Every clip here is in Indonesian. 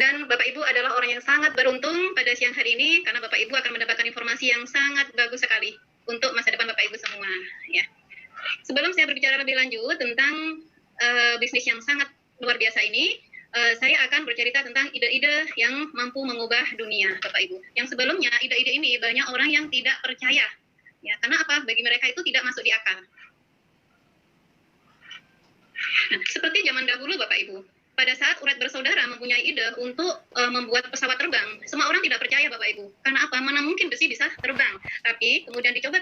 Dan Bapak Ibu adalah orang yang sangat beruntung pada siang hari ini karena Bapak Ibu akan mendapatkan informasi yang sangat bagus sekali untuk masa depan Bapak Ibu semua. Ya. Sebelum saya berbicara lebih lanjut tentang bisnis yang sangat luar biasa ini, saya akan bercerita tentang ide-ide yang mampu mengubah dunia, Bapak Ibu. Yang sebelumnya ide-ide ini banyak orang yang tidak percaya, ya karena apa? Bagi mereka itu tidak masuk di akal. Nah, seperti zaman dahulu, Bapak Ibu, pada saat Urat Bersaudara mempunyai ide untuk membuat pesawat terbang, semua orang tidak percaya, Bapak Ibu. Karena apa? Mana mungkin besi bisa terbang. Tapi kemudian dicoba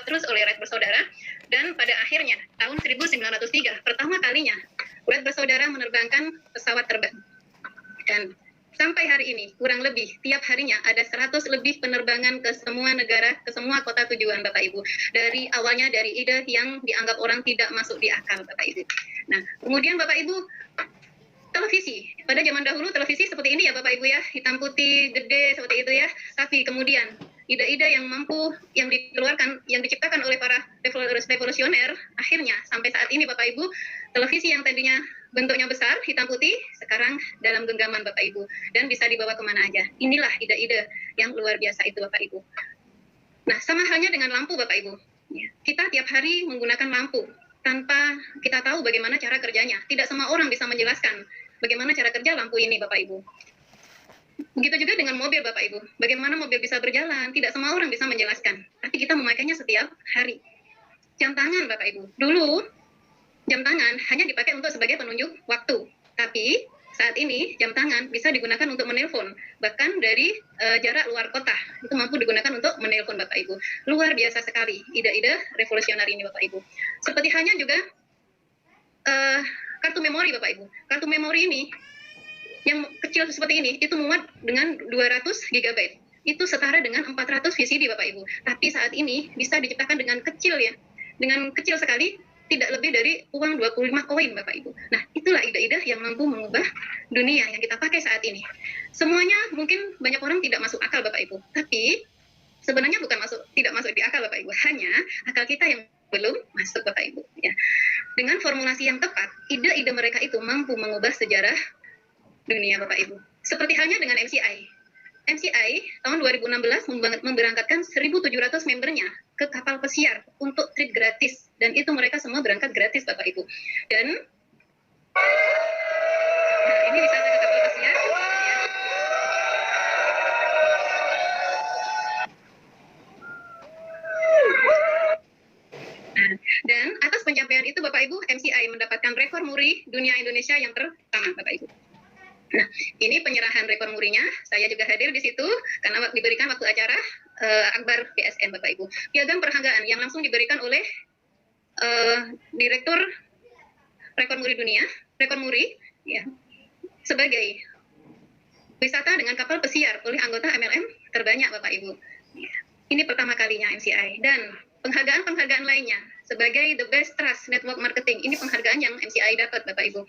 terus oleh Urat Bersaudara, dan pada akhirnya tahun 1903 pertama kalinya Urat Bersaudara menerbangkan pesawat terbang. Dan sampai hari ini kurang lebih tiap harinya ada 100 lebih penerbangan ke semua negara, ke semua kota tujuan, Bapak Ibu. Dari awalnya dari ide yang dianggap orang tidak masuk di akal, Bapak Ibu. Nah, kemudian Bapak Ibu, televisi. Pada zaman dahulu televisi seperti ini ya Bapak Ibu ya, hitam putih, gede seperti itu ya. Tapi kemudian ide-ide yang mampu, yang dikeluarkan, yang diciptakan oleh para revolusioner, akhirnya sampai saat ini Bapak Ibu, televisi yang tadinya bentuknya besar, hitam putih, sekarang dalam genggaman Bapak Ibu. Dan bisa dibawa kemana aja. Inilah ide-ide yang luar biasa itu Bapak Ibu. Nah, sama halnya dengan lampu Bapak Ibu. Kita tiap hari menggunakan lampu tanpa kita tahu bagaimana cara kerjanya. Tidak semua orang bisa menjelaskan bagaimana cara kerja lampu ini, Bapak Ibu. Begitu juga dengan mobil, Bapak Ibu. Bagaimana mobil bisa berjalan, tidak semua orang bisa menjelaskan. Tapi kita memakainya setiap hari. Jam tangan, Bapak Ibu. Dulu, jam tangan hanya dipakai untuk sebagai penunjuk waktu. Tapi saat ini jam tangan bisa digunakan untuk menelpon, bahkan dari jarak luar kota itu mampu digunakan untuk menelpon, Bapak Ibu. Luar biasa sekali ide-ide revolusioner ini, Bapak Ibu. Seperti halnya juga kartu memori, Bapak Ibu. Kartu memori ini yang kecil seperti ini itu muat dengan 200 GB. Itu setara dengan 400 VCD, Bapak Ibu. Tapi saat ini bisa diciptakan dengan kecil ya, dengan kecil sekali, tidak lebih dari uang 25 koin, Bapak Ibu. Nah, itulah ide-ide yang mampu mengubah dunia yang kita pakai saat ini. Semuanya mungkin banyak orang tidak masuk akal, Bapak Ibu. Tapi sebenarnya bukan tidak masuk di akal, Bapak Ibu. Hanya akal kita yang belum masuk, Bapak Ibu. Ya. Dengan formulasi yang tepat, ide-ide mereka itu mampu mengubah sejarah dunia, Bapak Ibu. Seperti halnya dengan MCI. MCI tahun 2016 memberangkatkan 1.700 membernya ke kapal pesiar untuk trip gratis, dan itu mereka semua berangkat gratis, Bapak Ibu. Dan nah, ini wisata ke kapal pesiar ya. Nah, dan atas pencapaian itu Bapak Ibu, MCI mendapatkan rekor muri dunia Indonesia yang pertama, Bapak Ibu. Nah, ini penyerahan rekor murinya. Saya juga hadir di situ karena diberikan waktu acara Akbar PSN, Bapak Ibu. Piagam penghargaan yang langsung diberikan oleh Direktur Rekor Muri Dunia, Rekor Muri, ya, sebagai wisata dengan kapal pesiar oleh anggota MLM terbanyak, Bapak Ibu. Ya, ini pertama kalinya MCI. Dan penghargaan-penghargaan lainnya sebagai The Best Trust Network Marketing. Ini penghargaan yang MCI dapat, Bapak Ibu.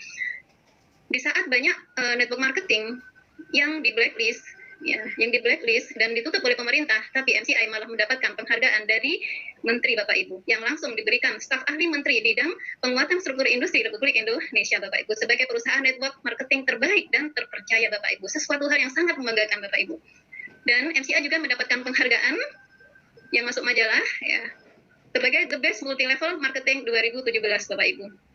Di saat banyak network marketing yang di blacklist, ya, yang di blacklist dan ditutup oleh pemerintah, tapi MCI malah mendapatkan penghargaan dari Menteri, Bapak Ibu, yang langsung diberikan staf ahli Menteri bidang penguatan struktur industri Republik Indonesia, Bapak Ibu, sebagai perusahaan network marketing terbaik dan terpercaya, Bapak Ibu. Sesuatu hal yang sangat membanggakan, Bapak Ibu. Dan MCI juga mendapatkan penghargaan yang masuk majalah, ya, sebagai The Best Multi-Level Marketing 2017, Bapak Ibu.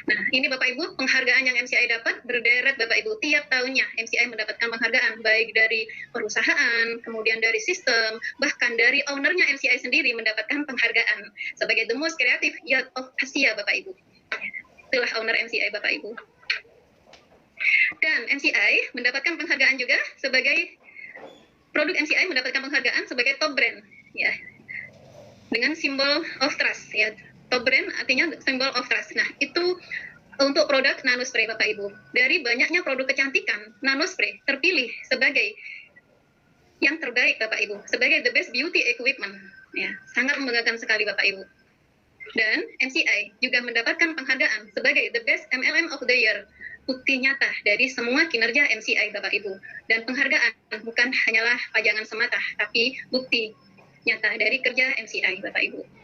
Nah, ini Bapak Ibu, penghargaan yang MCI dapat berderet, Bapak Ibu. Tiap tahunnya MCI mendapatkan penghargaan, baik dari perusahaan, kemudian dari sistem, bahkan dari ownernya MCI sendiri mendapatkan penghargaan sebagai The Most Creative Yacht of Asia, Bapak Ibu. Itulah owner MCI, Bapak Ibu. Dan MCI mendapatkan penghargaan juga sebagai produk MCI mendapatkan penghargaan sebagai top brand, ya, dengan simbol of trust, ya. Top brand artinya symbol of trust. Nah, itu untuk produk nanospray, Bapak Ibu. Dari banyaknya produk kecantikan, nanospray terpilih sebagai yang terbaik, Bapak Ibu, sebagai the best beauty equipment. Ya, sangat membanggakan sekali, Bapak Ibu. Dan MCI juga mendapatkan penghargaan sebagai the best MLM of the year. Bukti nyata dari semua kinerja MCI, Bapak Ibu. Dan penghargaan bukan hanyalah pajangan semata, tapi bukti nyata dari kerja MCI, Bapak Ibu.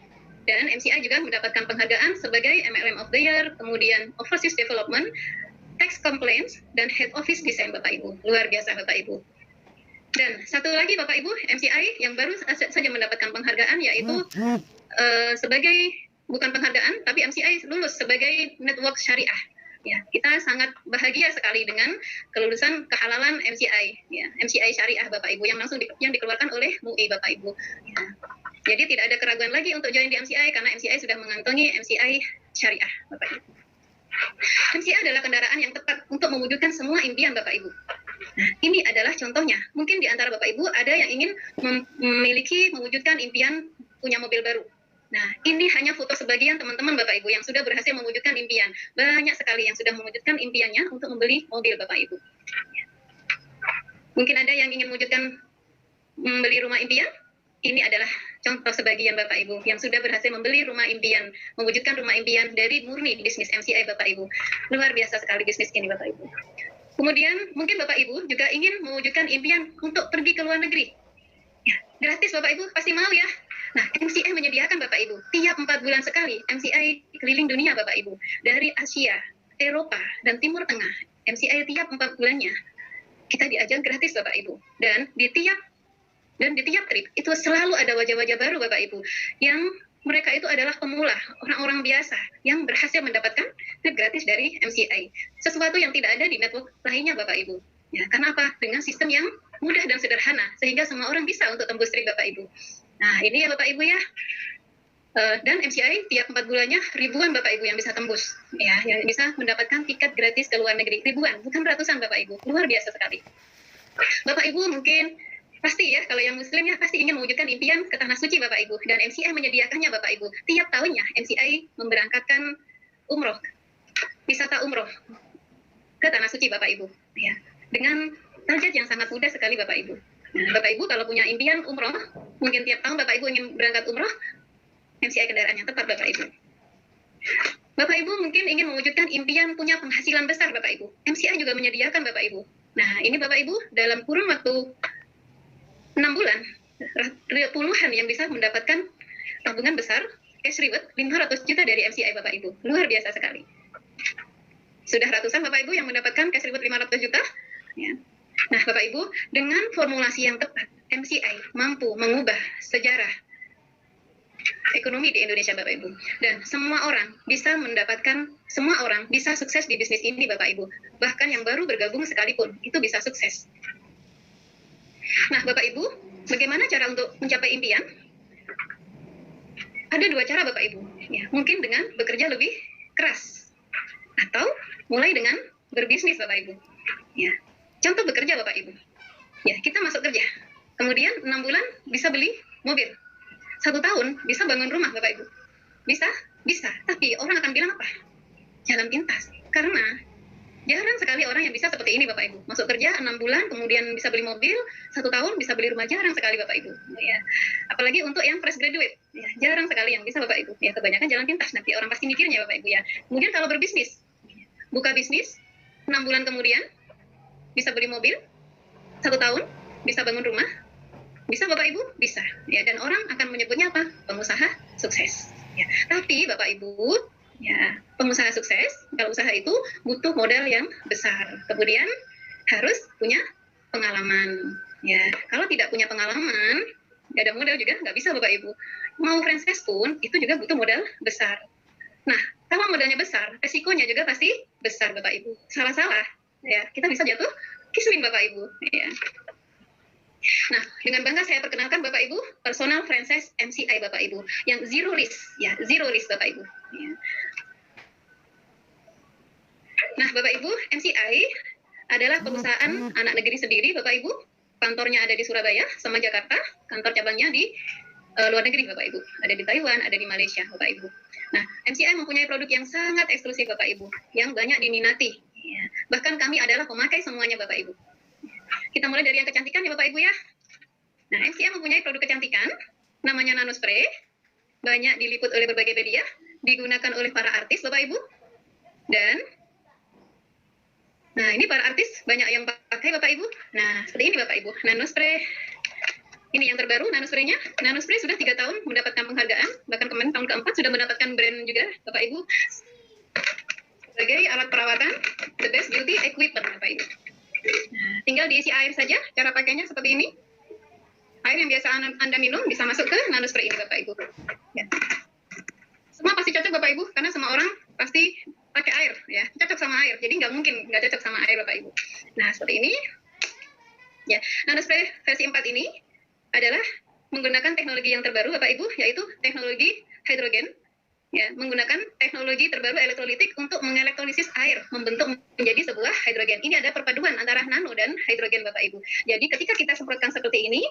Dan MCI juga mendapatkan penghargaan sebagai MLM of the Year, kemudian Overseas Development, tax complaints, dan head office design Bapak Ibu. Luar biasa Bapak Ibu. Dan satu lagi Bapak Ibu, MCI yang baru saja mendapatkan penghargaan yaitu sebagai, bukan penghargaan, tapi MCI lulus sebagai network syariah. Ya, kita sangat bahagia sekali dengan kelulusan kehalalan MCI, ya, MCI syariah Bapak Ibu yang langsung yang dikeluarkan oleh MUI Bapak Ibu. Ya. Jadi tidak ada keraguan lagi untuk join di MCI karena MCI sudah mengantongi MCI syariah Bapak Ibu. MCI adalah kendaraan yang tepat untuk mewujudkan semua impian Bapak Ibu. Nah, ini adalah contohnya. Mungkin di antara Bapak Ibu ada yang ingin mewujudkan impian punya mobil baru. Nah, ini hanya foto sebagian teman-teman Bapak Ibu yang sudah berhasil mewujudkan impian. Banyak sekali yang sudah mewujudkan impiannya untuk membeli mobil Bapak Ibu. Mungkin ada yang ingin mewujudkan membeli rumah impian. Ini adalah contoh sebagian Bapak Ibu yang sudah berhasil membeli rumah impian, mewujudkan rumah impian dari murni bisnis MCI Bapak Ibu. Luar biasa sekali bisnis ini Bapak Ibu. Kemudian mungkin Bapak Ibu juga ingin mewujudkan impian untuk pergi ke luar negeri. Ya, gratis Bapak Ibu, pasti mau ya. Nah, MCI menyediakan Bapak Ibu, tiap 4 bulan sekali MCI keliling dunia Bapak Ibu. Dari Asia, Eropa, dan Timur Tengah. MCI tiap 4 bulannya kita diajak gratis Bapak Ibu. Dan di tiap trip itu selalu ada wajah-wajah baru Bapak Ibu. Yang mereka itu adalah pemula, orang-orang biasa yang berhasil mendapatkan trip gratis dari MCI. Sesuatu yang tidak ada di network lainnya Bapak Ibu. Ya, karena apa? Dengan sistem yang mudah dan sederhana, sehingga semua orang bisa untuk tembus trip Bapak Ibu. Nah, ini ya Bapak Ibu ya. Dan MCI tiap 4 bulannya ribuan Bapak Ibu yang bisa tembus. Ya, yang bisa mendapatkan tiket gratis ke luar negeri. Ribuan, bukan ratusan Bapak Ibu. Luar biasa sekali. Bapak Ibu mungkin pasti ya, kalau yang muslim ya pasti ingin mewujudkan impian ke Tanah Suci Bapak Ibu. Dan MCI menyediakannya Bapak Ibu. Tiap tahunnya MCI memberangkatkan umroh, wisata umroh ke Tanah Suci Bapak Ibu. Ya, dengan target yang sangat mudah sekali Bapak Ibu. Nah, Bapak Ibu kalau punya impian umroh, mungkin tiap tahun Bapak Ibu ingin berangkat umroh, MCI kendaraan yang tepat Bapak Ibu. Bapak Ibu mungkin ingin mewujudkan impian punya penghasilan besar Bapak Ibu. MCI juga menyediakan Bapak Ibu. Nah, ini Bapak Ibu dalam kurun waktu 6 bulan, puluhan yang bisa mendapatkan tabungan besar, cash reward 500 juta dari MCI Bapak Ibu. Luar biasa sekali. Sudah ratusan Bapak Ibu yang mendapatkan cash reward 500 juta. Ya. Nah, Bapak Ibu, dengan formulasi yang tepat, MCI mampu mengubah sejarah ekonomi di Indonesia, Bapak Ibu. Dan semua orang bisa sukses di bisnis ini, Bapak Ibu. Bahkan yang baru bergabung sekalipun, itu bisa sukses. Nah, Bapak Ibu, bagaimana cara untuk mencapai impian? Ada 2 cara, Bapak Ibu. Ya, mungkin dengan bekerja lebih keras. Atau mulai dengan berbisnis, Bapak Ibu. Ya. Contoh bekerja Bapak Ibu. Ya, kita masuk kerja. Kemudian 6 bulan bisa beli mobil. 1 tahun bisa bangun rumah Bapak Ibu. Bisa? Bisa. Tapi orang akan bilang apa? Jalan pintas. Karena jarang sekali orang yang bisa seperti ini Bapak Ibu. Masuk kerja 6 bulan, kemudian bisa beli mobil, 1 tahun bisa beli rumah. Jarang sekali Bapak Ibu. Ya. Apalagi untuk yang fresh graduate. Ya, jarang sekali yang bisa Bapak Ibu. Ya, kebanyakan jalan pintas. Nanti orang pasti mikirnya Bapak Ibu ya. Kemudian kalau berbisnis, buka bisnis, 6 bulan kemudian bisa beli mobil, 1 tahun bisa bangun rumah, bisa Bapak Ibu, bisa. Ya, dan orang akan menyebutnya apa? Pengusaha sukses. Ya. Tapi Bapak Ibu, ya, pengusaha sukses, kalau usaha itu butuh modal yang besar. Kemudian harus punya pengalaman. Ya, kalau tidak punya pengalaman, nggak ada modal juga nggak bisa Bapak Ibu. Mau franchise pun itu juga butuh modal besar. Nah, kalau modalnya besar, resikonya juga pasti besar Bapak Ibu. Salah-salah, ya kita bisa jatuh kismin Bapak Ibu. Ya. Nah, dengan bangga saya perkenalkan Bapak Ibu personal franchise MCI Bapak Ibu yang zero risk, ya zero risk Bapak Ibu. Ya. Nah, Bapak Ibu, MCI adalah perusahaan anak negeri sendiri Bapak Ibu. Kantornya ada di Surabaya sama Jakarta, kantor cabangnya di luar negeri Bapak Ibu. Ada di Taiwan, ada di Malaysia Bapak Ibu. Nah, MCI mempunyai produk yang sangat eksklusif Bapak Ibu, yang banyak diminati. Ya. Bahkan kami adalah pemakai semuanya Bapak Ibu. Kita mulai dari yang kecantikan ya Bapak Ibu ya. Nah, MCI mempunyai produk kecantikan, namanya Nano Spray, banyak diliput oleh berbagai media, digunakan oleh para artis Bapak Ibu. Dan, nah ini para artis banyak yang pakai Bapak Ibu. Nah, seperti ini Bapak Ibu, Nano Spray. Ini yang terbaru, Nano Spray-nya. Nano Spray sudah 3 tahun mendapatkan penghargaan, bahkan kemarin tahun keempat sudah mendapatkan brand juga Bapak Ibu. sebagai alat perawatan, the best beauty equipment Bapak Ibu. Nah, tinggal diisi air saja, cara pakainya seperti ini. Air yang biasa Anda minum bisa masuk ke nanospray ini Bapak Ibu. Ya. Semua pasti cocok Bapak Ibu, karena semua orang pasti pakai air, ya, cocok sama air. Jadi nggak mungkin nggak cocok sama air Bapak Ibu. Nah, seperti ini. Ya, nanospray versi 4 ini adalah menggunakan teknologi yang terbaru Bapak Ibu, yaitu teknologi hidrogen. Ya, menggunakan teknologi terbaru elektrolitik untuk mengelektrolisis air, membentuk menjadi sebuah hidrogen. Ini ada perpaduan antara nano dan hidrogen Bapak Ibu. Jadi ketika kita semprotkan seperti ini,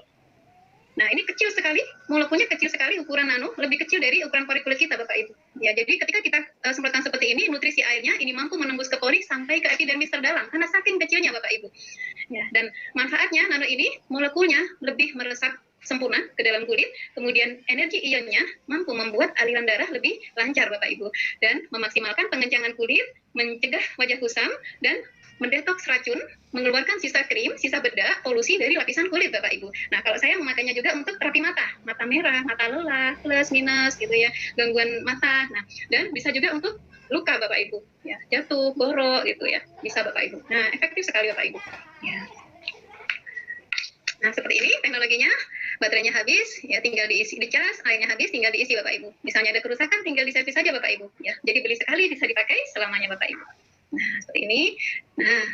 nah ini kecil sekali, molekulnya kecil sekali, ukuran nano, lebih kecil dari ukuran pori kulit kita Bapak Ibu. Ya, jadi ketika kita semprotkan seperti ini, nutrisi airnya ini mampu menembus ke pori sampai ke epidermis terdalam, karena saking kecilnya Bapak Ibu. Ya, dan manfaatnya nano ini, molekulnya lebih meresap sempurna ke dalam kulit, kemudian energi ionnya mampu membuat aliran darah lebih lancar Bapak Ibu, dan memaksimalkan pengencangan kulit, mencegah wajah kusam, dan mendetoks racun, mengeluarkan sisa krim, sisa bedak, polusi dari lapisan kulit Bapak Ibu. Nah, kalau saya memakainya juga untuk terapi mata merah, mata lelah, plus minus gitu ya, gangguan mata. Nah, dan bisa juga untuk luka Bapak Ibu, ya, jatuh, borok gitu ya, bisa Bapak Ibu. Nah, efektif sekali Bapak Ibu. Ya. Nah, seperti ini teknologinya. Baterainya habis, ya tinggal diisi, dicas, airnya habis, tinggal diisi Bapak Ibu. Misalnya ada kerusakan, tinggal diservis saja Bapak Ibu. Ya, jadi beli sekali bisa dipakai selamanya Bapak Ibu. Nah, seperti ini. Nah,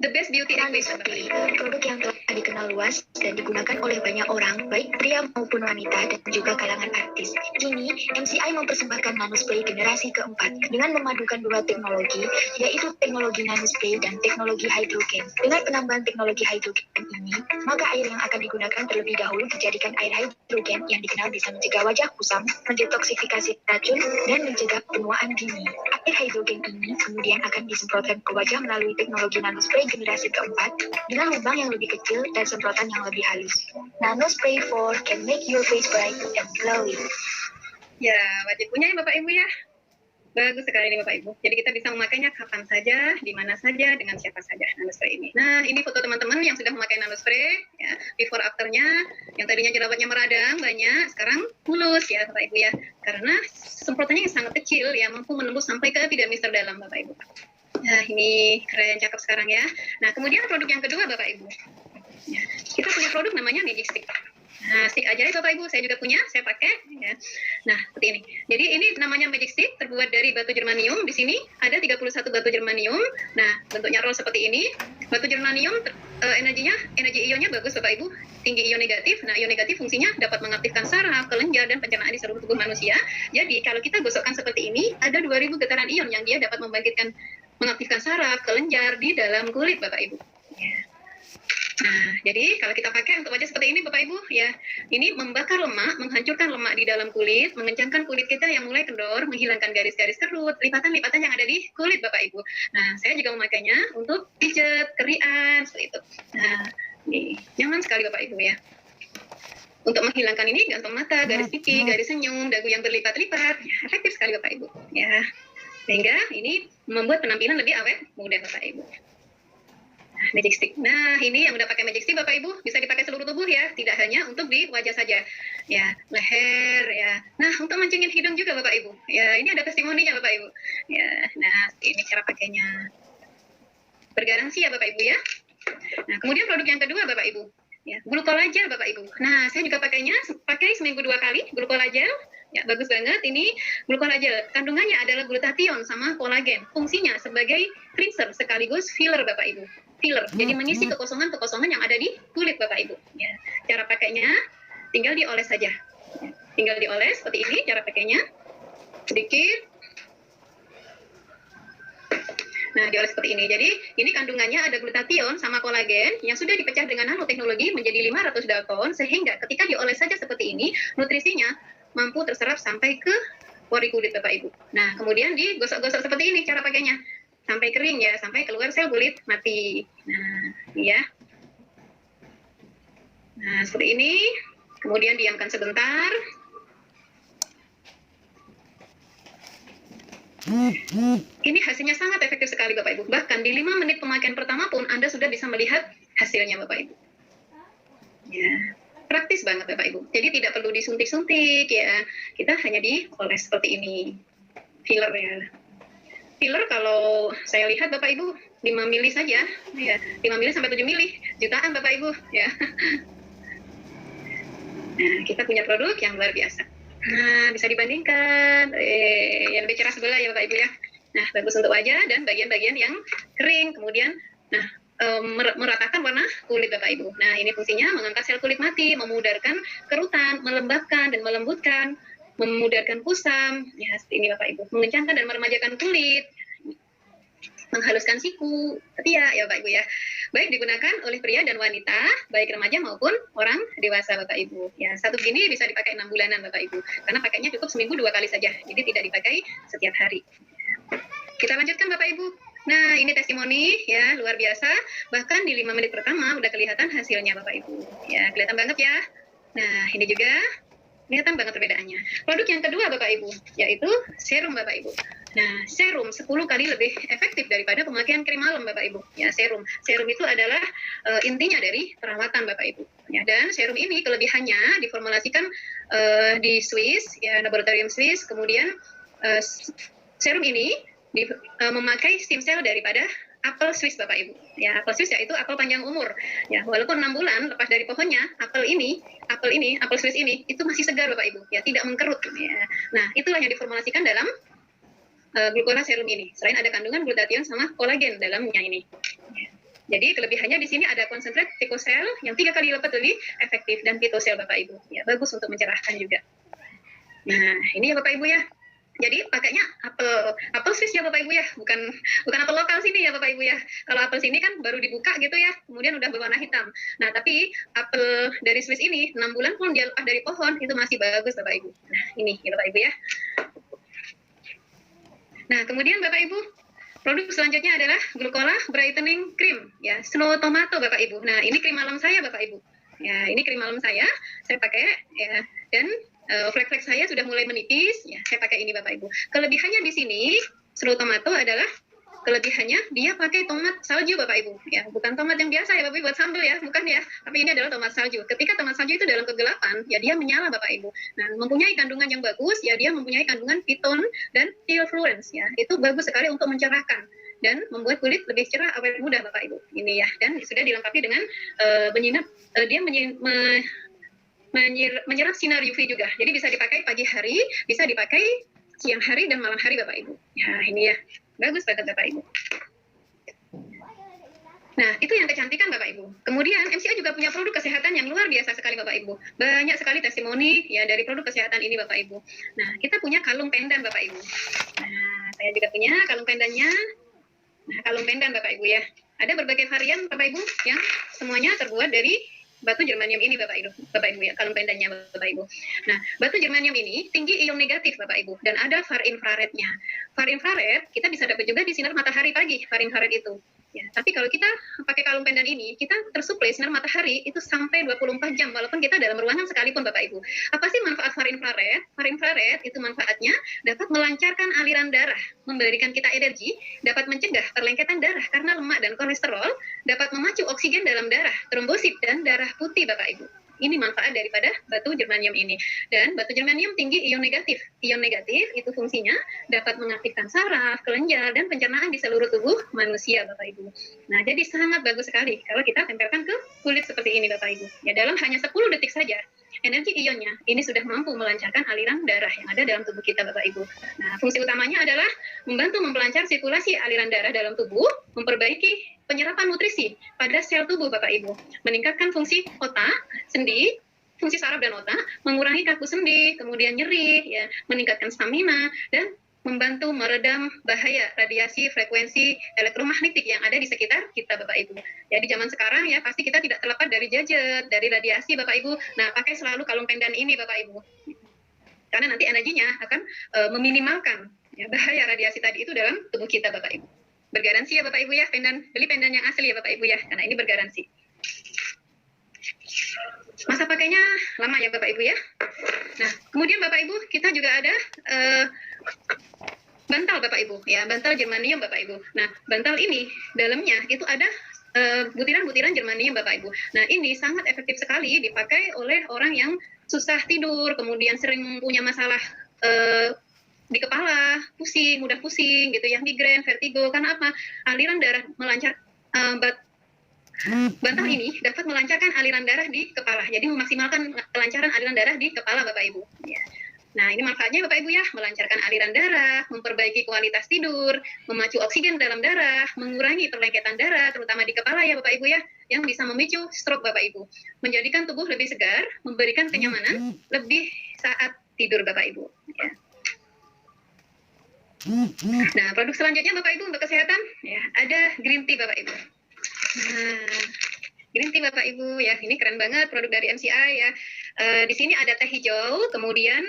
the best beauty equipment Bapak Ibu. Produk yang telah dikenal luas dan digunakan oleh banyak orang, baik pria maupun wanita dan juga kalangan artis. Kini, MCI mempersembahkan nanospray generasi keempat dengan memadukan dua teknologi, yaitu teknologi nanospray dan teknologi hidrogen. Dengan penambahan teknologi hidrogen ini, maka air yang akan digunakan terlebih dahulu dijadikan air hidrogen yang dikenal bisa mencegah wajah kusam, mendetoksifikasi racun, dan mencegah penuaan dini. Air hidrogen ini kemudian akan disemprotkan ke wajah melalui teknologi nanospray generasi keempat dengan lubang yang lebih kecil dan semprotan yang lebih halus. Nanospray 4 can make your face bright and glowing. Ya, wajib punya ya Bapak Ibu ya. Bagus sekali nih Bapak Ibu. Jadi kita bisa memakainya kapan saja, di mana saja, dengan siapa saja nanospray ini. Nah, ini foto teman-teman yang sudah memakai nanospray, ya, before afternya, yang tadinya jerawatnya meradang banyak, sekarang mulus ya Bapak Ibu ya. Karena semprotannya yang sangat kecil, ya mampu menembus sampai ke epidermis terdalam Bapak Ibu. Nah, ini keren, cakep sekarang ya. Nah, kemudian produk yang kedua Bapak Ibu. Ya, kita punya produk namanya Magic Stick. Nah, stick ajaib Bapak Ibu, saya juga punya, saya pakai. Ya. Nah, seperti ini. Jadi ini namanya Magic Stick, terbuat dari batu germanium. Di sini ada 31 batu germanium. Nah, bentuknya roll seperti ini. Batu germanium, energi ionnya bagus Bapak Ibu, tinggi ion negatif. Nah, ion negatif fungsinya dapat mengaktifkan saraf, kelenjar, dan pencernaan di seluruh tubuh manusia. Jadi, kalau kita gosokkan seperti ini, ada 2000 getaran ion yang dia dapat mengaktifkan saraf, kelenjar di dalam kulit Bapak Ibu. Ya. Nah, jadi kalau kita pakai untuk wajah seperti ini Bapak Ibu, ya, ini membakar lemak, menghancurkan lemak di dalam kulit, mengencangkan kulit kita yang mulai kendor, menghilangkan garis-garis kerut, lipatan-lipatan yang ada di kulit Bapak Ibu. Nah, saya juga memakainya untuk pijet, kerian, seperti itu. Nah, ini nyaman sekali Bapak Ibu ya. Untuk menghilangkan ini gantung mata, garis pipi, garis senyum, dagu yang berlipat-lipat, ya, efektif sekali Bapak Ibu. Ya, sehingga ini membuat penampilan lebih awet muda Bapak Ibu. Magic Stick. Nah, ini yang udah pakai Magic Stick Bapak Ibu, bisa dipakai seluruh tubuh ya, tidak hanya untuk di wajah saja. Ya, leher ya. Nah, untuk mancungin hidung juga Bapak Ibu. Ya, ini ada testimoninya Bapak Ibu. Ya, nah, ini cara pakainya. Bergaransi ya Bapak Ibu ya. Nah, kemudian produk yang kedua Bapak Ibu. Ya, glukolagel Bapak Ibu. Nah, saya juga pakainya, pakai seminggu 2 kali glukolagel. Ya, bagus banget ini glukolagel. Kandungannya adalah glutathione sama kolagen. Fungsinya sebagai cleanser sekaligus filler Bapak Ibu. Filler. Jadi mengisi kekosongan-kekosongan yang ada di kulit Bapak Ibu. Ya. Cara pakainya tinggal dioles saja. Ya. Tinggal dioles seperti ini cara pakainya. Sedikit. Nah, dioles seperti ini. Jadi, ini kandungannya ada glutathione sama kolagen yang sudah dipecah dengan nanoteknologi menjadi 500 dalton, sehingga ketika dioles saja seperti ini, nutrisinya mampu terserap sampai ke pori kulit Bapak Ibu. Nah, kemudian digosok-gosok seperti ini cara pakainya. Sampai kering ya, sampai keluar sel kulit mati. Nah, ini ya. Nah, seperti ini. Kemudian diamkan sebentar. Ini hasilnya sangat efektif sekali Bapak Ibu. Bahkan di 5 menit pemakaian pertama pun Anda sudah bisa melihat hasilnya Bapak Ibu. Ya, praktis banget Bapak Ibu. Jadi tidak perlu disuntik-suntik ya. Kita hanya dioles seperti ini. Filler ya. Filler kalau saya lihat Bapak Ibu 5 mili saja, ya 5 mili sampai 7 mili, jutaan Bapak Ibu, ya. Nah, kita punya produk yang luar biasa. Nah, bisa dibandingkan, yang lebih cerah sebelah ya Bapak Ibu ya. Nah, bagus untuk wajah dan bagian-bagian yang kering, kemudian, nah, meratakan warna kulit Bapak Ibu. Nah, ini fungsinya mengangkat sel kulit mati, memudarkan kerutan, melembabkan dan melembutkan, memudarkan kusam, ya seperti ini Bapak Ibu, mengencangkan dan meremajakan kulit, menghaluskan siku, ketiak ya Bapak Ibu ya. Baik digunakan oleh pria dan wanita, baik remaja maupun orang dewasa Bapak Ibu. Ya, satu gini bisa dipakai 6 bulanan Bapak Ibu, karena pakainya cukup seminggu 2 kali saja, jadi tidak dipakai setiap hari. Kita lanjutkan Bapak Ibu. Nah, ini testimoni ya, luar biasa. Bahkan di 5 menit pertama udah kelihatan hasilnya Bapak Ibu. Ya, kelihatan banget ya. Nah, ini juga kelihatan banget perbedaannya. Produk yang kedua Bapak Ibu, yaitu serum Bapak Ibu. Nah, serum 10 kali lebih efektif daripada pemakaian krim malam Bapak Ibu. Ya, serum. Serum itu adalah intinya dari perawatan Bapak Ibu. Ya, dan serum ini kelebihannya diformulasikan di Swiss, ya, laboratorium Swiss. Kemudian serum ini memakai stem cell daripada apel Swiss Bapak Ibu. Ya, apel Swiss yaitu apel panjang umur. Ya, walaupun 6 bulan lepas dari pohonnya, apel Swiss ini itu masih segar Bapak Ibu. Ya, tidak mengkerut. Ya. Nah, itulah yang diformulasikan dalam glucose serum ini. Selain ada kandungan glutathione sama kolagen dalamnya ini. Ya. Jadi kelebihannya di sini ada konsentrat picosel yang 3 kali lipat lebih efektif dan pitosel Bapak Ibu. Ya, bagus untuk mencerahkan juga. Nah, ini ya Bapak Ibu ya. Jadi pakainya apel Swiss ya Bapak Ibu ya, bukan apel lokal sini ya Bapak Ibu ya. Kalau apel sini kan baru dibuka gitu ya, kemudian udah berwarna hitam. Nah, tapi apel dari Swiss ini 6 bulan pun dia lepas dari pohon, itu masih bagus Bapak Ibu. Nah, ini ya Bapak Ibu ya. Nah, kemudian Bapak Ibu, produk selanjutnya adalah Glucola Brightening Cream ya, Snow Tomato Bapak Ibu. Nah, ini krim malam saya Bapak Ibu. Ya, ini krim malam saya pakai ya, dan flek-flek saya sudah mulai menipis, ya saya pakai ini Bapak Ibu. Kelebihannya di sini, Snow Tomato adalah kelebihannya dia pakai tomat salju Bapak Ibu, ya bukan tomat yang biasa ya Bapak Ibu buat sambal ya, bukan ya, tapi ini adalah tomat salju. Ketika tomat salju itu dalam kegelapan, ya dia menyala Bapak Ibu. Nah, mempunyai kandungan yang bagus, ya dia mempunyai kandungan phyton dan thiofluorens, ya itu bagus sekali untuk mencerahkan dan membuat kulit lebih cerah, awet muda Bapak Ibu. Ini ya, dan sudah dilengkapi dengan dia menyerap sinar UV juga. Jadi bisa dipakai pagi hari, bisa dipakai siang hari dan malam hari Bapak Ibu. Ya, ini ya. Bagus banget Bapak Ibu. Nah, itu yang kecantikan Bapak Ibu. Kemudian MCI juga punya produk kesehatan yang luar biasa sekali Bapak Ibu. Banyak sekali testimoni ya dari produk kesehatan ini Bapak Ibu. Nah, kita punya kalung pendan Bapak Ibu. Nah, saya juga punya kalung pendannya. Nah, kalung pendan Bapak Ibu ya. Ada berbagai varian Bapak Ibu yang semuanya terbuat dari batu germanium ini Bapak Ibu ya, kalung pendannya Bapak Ibu. Nah, batu germanium ini tinggi ion negatif Bapak Ibu dan ada far infrarednya. Far infrared kita bisa dapat juga di sinar matahari pagi, far infrared itu. Ya, tapi kalau kita pakai kalung pendan ini, kita tersuplai sinar matahari itu sampai 24 jam walaupun kita dalam ruangan sekalipun Bapak Ibu. Apa sih manfaat far infrared? Far infrared itu manfaatnya dapat melancarkan aliran darah, memberikan kita energi, dapat mencegah perlengketan darah karena lemak dan kolesterol, dapat memacu oksigen dalam darah, trombosit dan darah putih Bapak Ibu. Ini manfaat daripada batu germanium ini. Dan batu germanium tinggi ion negatif. Ion negatif itu fungsinya dapat mengaktifkan saraf, kelenjar, dan pencernaan di seluruh tubuh manusia Bapak Ibu. Nah, jadi sangat bagus sekali kalau kita tempelkan ke kulit seperti ini Bapak Ibu. Ya, dalam hanya 10 detik saja, energi ionnya ini sudah mampu melancarkan aliran darah yang ada dalam tubuh kita Bapak Ibu. Nah, fungsi utamanya adalah membantu memperlancar sirkulasi aliran darah dalam tubuh, memperbaiki penyerapan nutrisi pada sel tubuh Bapak Ibu, meningkatkan fungsi otak, sendi, fungsi saraf dan otak, mengurangi kaku sendi, kemudian nyeri, ya, meningkatkan stamina, dan membantu meredam bahaya radiasi frekuensi elektromagnetik yang ada di sekitar kita Bapak Ibu. Ya, di zaman sekarang ya pasti kita tidak terlepas dari gadget, dari radiasi Bapak Ibu. Nah, pakai selalu kalung pendan ini Bapak Ibu. Karena nanti energinya akan meminimalkan ya, bahaya radiasi tadi itu dalam tubuh kita Bapak Ibu. Bergaransi ya Bapak Ibu ya, beli pendan yang asli ya Bapak Ibu ya, karena ini bergaransi. Masa pakainya lama ya Bapak Ibu ya. Nah, kemudian Bapak Ibu kita juga ada bantal Bapak Ibu ya, bantal germanium Bapak Ibu. Nah, bantal ini dalamnya itu ada butiran-butiran germanium Bapak Ibu. Nah, ini sangat efektif sekali dipakai oleh orang yang susah tidur, kemudian sering punya masalah di kepala, pusing, mudah pusing gitu ya, migrain, vertigo. Karena apa? Aliran darah melancar, bantal ini dapat melancarkan aliran darah di kepala. Jadi memaksimalkan kelancaran aliran darah di kepala Bapak Ibu. Ya. Nah, ini manfaatnya Bapak Ibu ya, melancarkan aliran darah, memperbaiki kualitas tidur, memacu oksigen dalam darah, mengurangi perlengketan darah, terutama di kepala ya Bapak Ibu ya, yang bisa memicu stroke Bapak Ibu. Menjadikan tubuh lebih segar, memberikan kenyamanan lebih saat tidur Bapak Ibu. Ya. Nah, produk selanjutnya Bapak Ibu untuk kesehatan, ya ada green tea Bapak Ibu. Nah, green tea Bapak Ibu ya, ini keren banget produk dari MCI ya. Di sini ada teh hijau, kemudian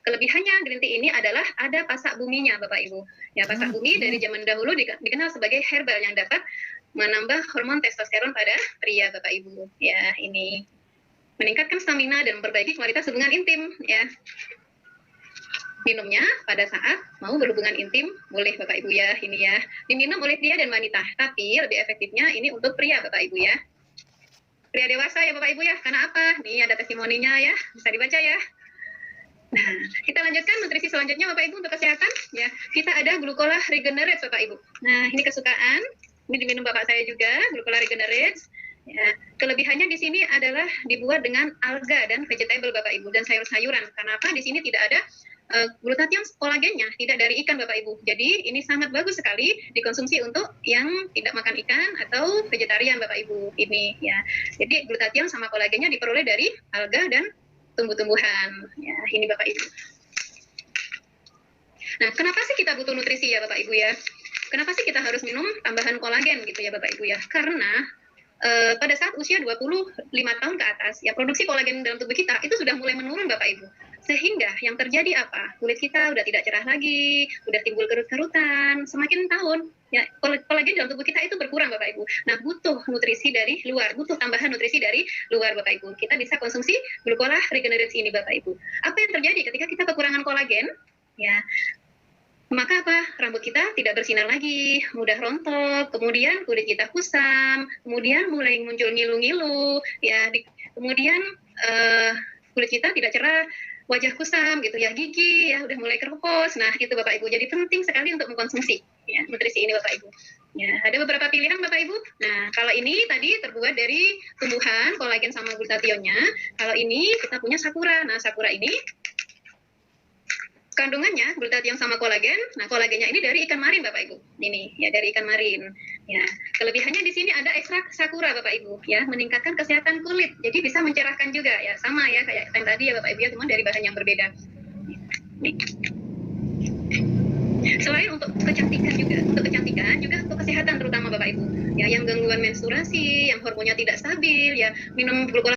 kelebihannya green tea ini adalah ada pasak buminya Bapak Ibu. Ya, pasak bumi dari zaman dahulu dikenal sebagai herbal yang dapat menambah hormon testosteron pada pria Bapak Ibu. Ya, ini meningkatkan stamina dan memperbaiki kualitas hubungan intim ya. Minumnya pada saat mau berhubungan intim boleh Bapak Ibu ya, ini ya. Diminum oleh pria dan wanita, tapi lebih efektifnya ini untuk pria Bapak Ibu ya. Pria dewasa ya Bapak Ibu ya, karena apa? Nih ada testimoninya ya, bisa dibaca ya. Nah, kita lanjutkan nutrisi selanjutnya Bapak Ibu untuk kesehatan ya. Kita ada glucola regenerate Bapak Ibu. Nah, ini kesukaan, ini diminum Bapak saya juga, glucola regenerate. Ya, kelebihannya di sini adalah dibuat dengan alga dan vegetable Bapak Ibu dan sayur-sayuran. Karena apa? Di sini tidak ada glutathione kolagennya, tidak dari ikan Bapak Ibu. Jadi ini sangat bagus sekali dikonsumsi untuk yang tidak makan ikan atau vegetarian Bapak Ibu ini ya. Jadi glutathione sama kolagennya diperoleh dari alga dan tumbuh-tumbuhan. Ya, ini Bapak Ibu. Nah, kenapa sih kita butuh nutrisi ya Bapak Ibu ya? Kenapa sih kita harus minum tambahan kolagen gitu ya Bapak Ibu ya? Karena pada saat usia 25 tahun ke atas, ya produksi kolagen dalam tubuh kita itu sudah mulai menurun Bapak Ibu. Sehingga yang terjadi apa? Kulit kita udah tidak cerah lagi, udah timbul kerut-kerutan, semakin tahun ya kolagen dalam tubuh kita itu berkurang Bapak Ibu. Nah, butuh nutrisi dari luar, butuh tambahan nutrisi dari luar Bapak Ibu. Kita bisa konsumsi glucola regenerate ini Bapak Ibu. Apa yang terjadi ketika kita kekurangan kolagen? Ya, maka apa? Rambut kita tidak bersinar lagi, mudah rontok, kemudian kulit kita kusam, kemudian mulai muncul ngilu-ngilu, ya, kemudian kulit kita tidak cerah, wajah kusam gitu ya, gigi ya udah mulai keropos. Nah, itu Bapak Ibu. Jadi penting sekali untuk mengkonsumsi ya nutrisi ini Bapak Ibu. Ya, ada beberapa pilihan Bapak Ibu. Nah, kalau ini tadi terbuat dari tumbuhan, kolagen sama glutathione-nya. Kalau ini kita punya sakura. Nah, sakura ini kandungannya glutathione sama kolagen. Nah, kolagennya ini dari ikan marin Bapak Ibu. Ini ya dari ikan marin. Ya, kelebihannya di sini ada ekstrak sakura Bapak Ibu ya, meningkatkan kesehatan kulit. Jadi bisa mencerahkan juga ya, sama ya kayak yang tadi ya Bapak Ibu ya, cuma dari bahan yang berbeda. Nih. Selain untuk kecantikan juga untuk kesehatan terutama Bapak Ibu. Ya, yang gangguan menstruasi, yang hormonnya tidak stabil ya, minum glucola